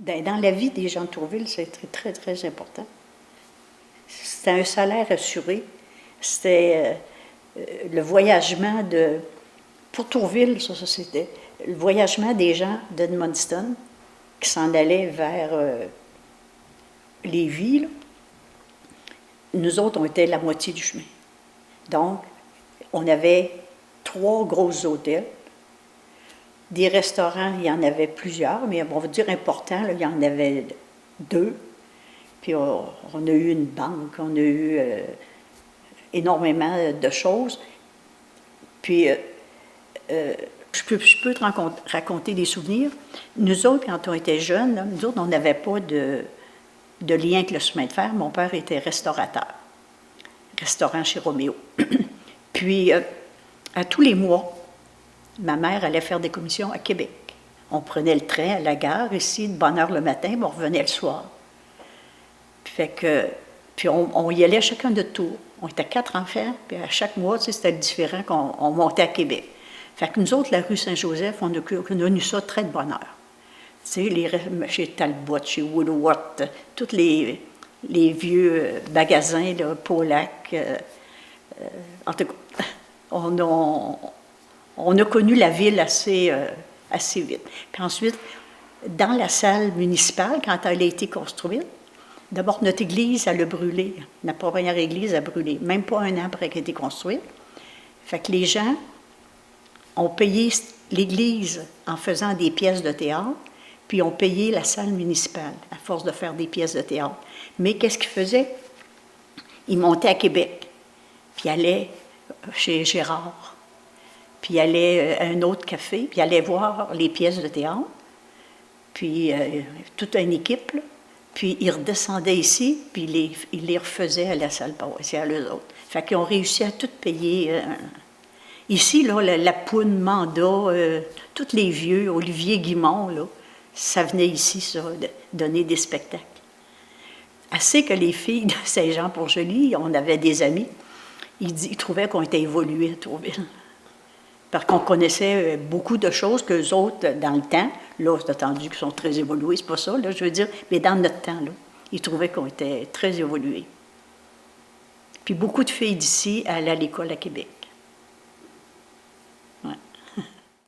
Dans la vie des gens de Tourville, c'est très, très, très important. C'était un salaire assuré. C'était le voyagement de... Pour Tourville, ça c'était le voyagement des gens d'Edmundston qui s'en allaient vers Lévis. Là. Nous autres, on était la moitié du chemin. Donc, on avait 3 gros hôtels. Des restaurants, il y en avait plusieurs, mais on va dire importants, là, il y en avait 2. Puis on a eu une banque, on a eu énormément de choses. Puis je peux te raconter des souvenirs. Nous autres, quand on était jeunes, là, nous autres, on n'avait pas de lien avec le chemin de fer. Mon père était restaurateur, restaurant chez Roméo. Puis, à tous les mois, ma mère allait faire des commissions à Québec. On prenait le train à la gare ici, de bonne heure le matin, mais on revenait le soir. Puis on y allait chacun de tour. On était 4 enfants, puis à chaque mois, tu sais, c'était différent qu'on montait à Québec. Fait que nous autres, la rue Saint-Joseph, on a connu ça très de bonne heure. Tu sais, chez Talbot, chez Woolworth, tous les vieux magasins, là, Polac. En tout cas, on a connu la ville assez vite. Puis ensuite, dans la salle municipale, quand elle a été construite, d'abord, notre église, elle a brûlé. La première église a brûlé, même pas un an après qu'elle a été construite. Fait que les gens ont payé l'église en faisant des pièces de théâtre, puis ont payé la salle municipale à force de faire des pièces de théâtre. Mais qu'est-ce qu'ils faisaient? Ils montaient à Québec, puis allaient chez Gérard, puis allaient à un autre café, puis allaient voir les pièces de théâtre, puis toute une équipe, là. Puis ils redescendaient ici, puis ils les refaisaient à la salle paroissiale, eux autres. Fait qu'ils ont réussi à tout payer. Ici, là, la Poune, Manda, tous les vieux, Olivier Guimond, là, ça venait ici, ça, donner des spectacles. Assez que les filles de Saint-Jean-Port-Joli, on avait des amis, ils trouvaient qu'on était évolués à Tourville. Parce qu'on connaissait beaucoup de choses qu'eux autres, dans le temps, là, c'est attendu qu'ils sont très évolués, c'est pas ça, là, je veux dire, mais dans notre temps, là, ils trouvaient qu'on était très évolués. Puis beaucoup de filles d'ici allaient à l'école à Québec.